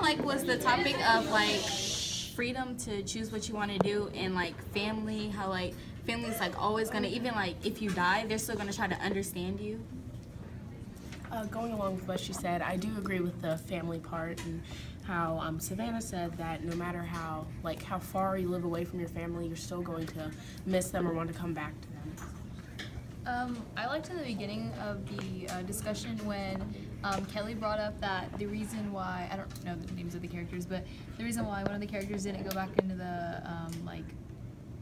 like was the topic of like freedom to choose what you want to do, and like family, how like family's like always gonna, even like if you die, they're still gonna try to understand you. Going along with what she said, I do agree with the family part, and how Savannah said that no matter how far you live away from your family, you're still going to miss them or want to come back to them. I liked in the beginning of the discussion when Kelly brought up that the reason why, I don't know the names of the characters, but the reason why one of the characters didn't go back into the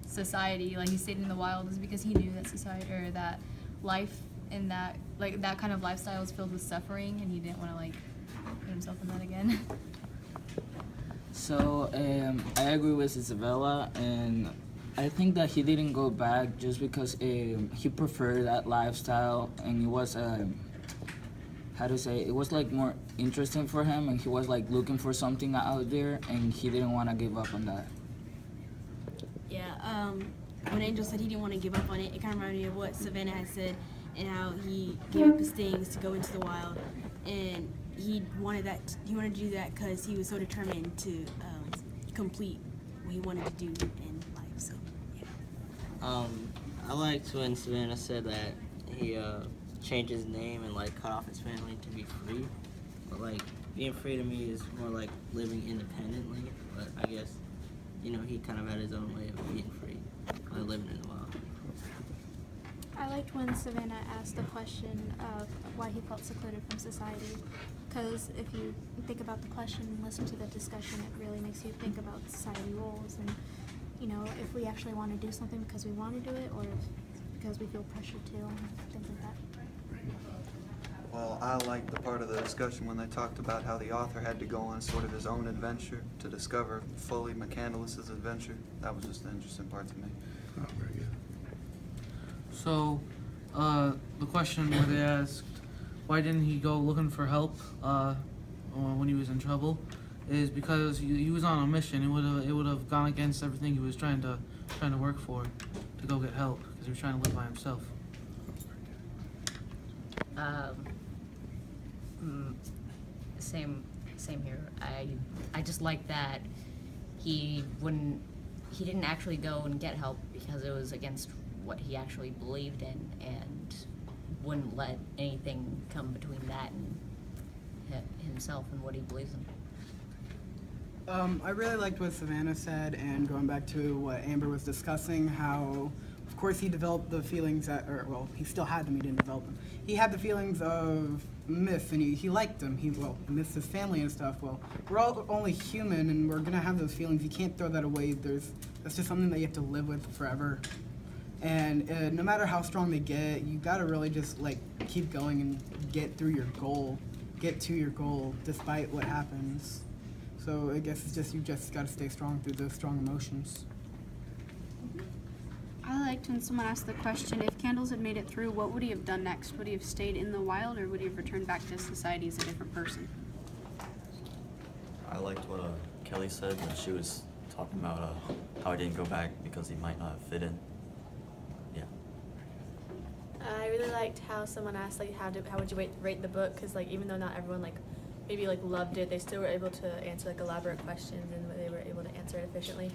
society, like he stayed in the wild, is because he knew that society, or that life in that, like that kind of lifestyle is filled with suffering, and he didn't want to like put himself in that again. So I agree with Isabella, and I think that he didn't go back just because he preferred that lifestyle, and it was it was like more interesting for him, and he was like looking for something out there, and he didn't want to give up on that. Yeah, when Angel said he didn't want to give up on it, it kind of reminded me of what Savannah had said, and how he gave up his things to go into the wild, and he wanted to do that because he was so determined to complete what he wanted to do in life. So yeah. I liked when Savannah said that he changed his name and like cut off his family to be free. But like being free to me is more like living independently. But I guess he kind of had his own way of being free by living in the wild. I liked when Savannah asked the question of why he felt secluded from society, because if you think about the question and listen to the discussion, it really makes you think about society roles, and if we actually want to do something because we want to do it, or because we feel pressured to, and things like that. Well, I liked the part of the discussion when they talked about how the author had to go on sort of his own adventure to discover fully McCandless's adventure. That was just an interesting part to me. Oh, very good. So, the question where they asked why didn't he go looking for help when he was in trouble is because he was on a mission. It would have gone against everything he was trying to work for, to go get help, because he was trying to live by himself. Same here. I just like that he didn't actually go and get help because it was against what he actually believed in, and wouldn't let anything come between that and himself and what he believes in. I really liked what Savannah said, and going back to what Amber was discussing, how of course he developed the feelings he still had them, he didn't develop them. He had the feelings of myth, and he liked them. He missed his family and stuff. Well, we're all only human, and we're gonna have those feelings. You can't throw that away. That's just something that you have to live with forever. And no matter how strong they get, you gotta really just keep going and get to your goal despite what happens. So I guess you just gotta stay strong through those strong emotions. I liked when someone asked the question, if Candles had made it through, what would he have done next? Would he have stayed in the wild, or would he have returned back to society as a different person? I liked what Kelly said when she was talking about how he didn't go back because he might not fit in. Yeah. I really liked how someone asked how would you rate the book, because even though not everyone maybe loved it, they still were able to answer elaborate questions, and they were able to answer it efficiently.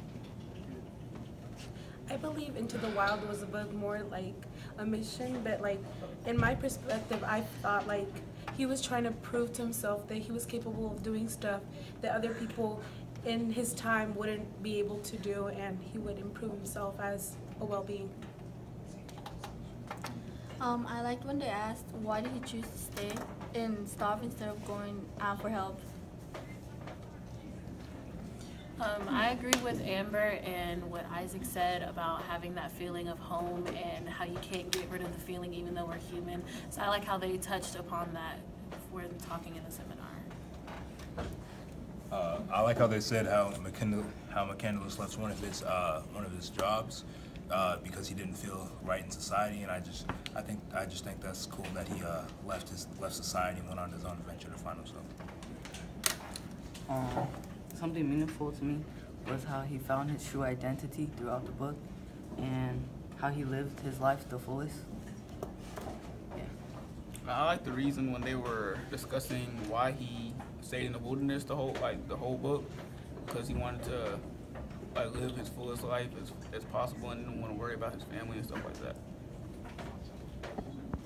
I believe Into the Wild was a book more like a mission, but in my perspective, I thought he was trying to prove to himself that he was capable of doing stuff that other people in his time wouldn't be able to do, and he would improve himself as a well-being. I liked when they asked why did he choose to stay and starve instead of going out for help. I agree with Amber and what Isaac said about having that feeling of home and how you can't get rid of the feeling even though we're human. So I like how they touched upon that before talking in the seminar. I like how they said how McCandless left one of his jobs because he didn't feel right in society, and I just think that's cool that he left society and went on his own adventure to find himself. Something meaningful to me was how he found his true identity throughout the book, and how he lived his life to the fullest. Yeah. I like the reason when they were discussing why he stayed in the wilderness the whole book because he wanted to like live his fullest life as possible and didn't want to worry about his family and stuff like that.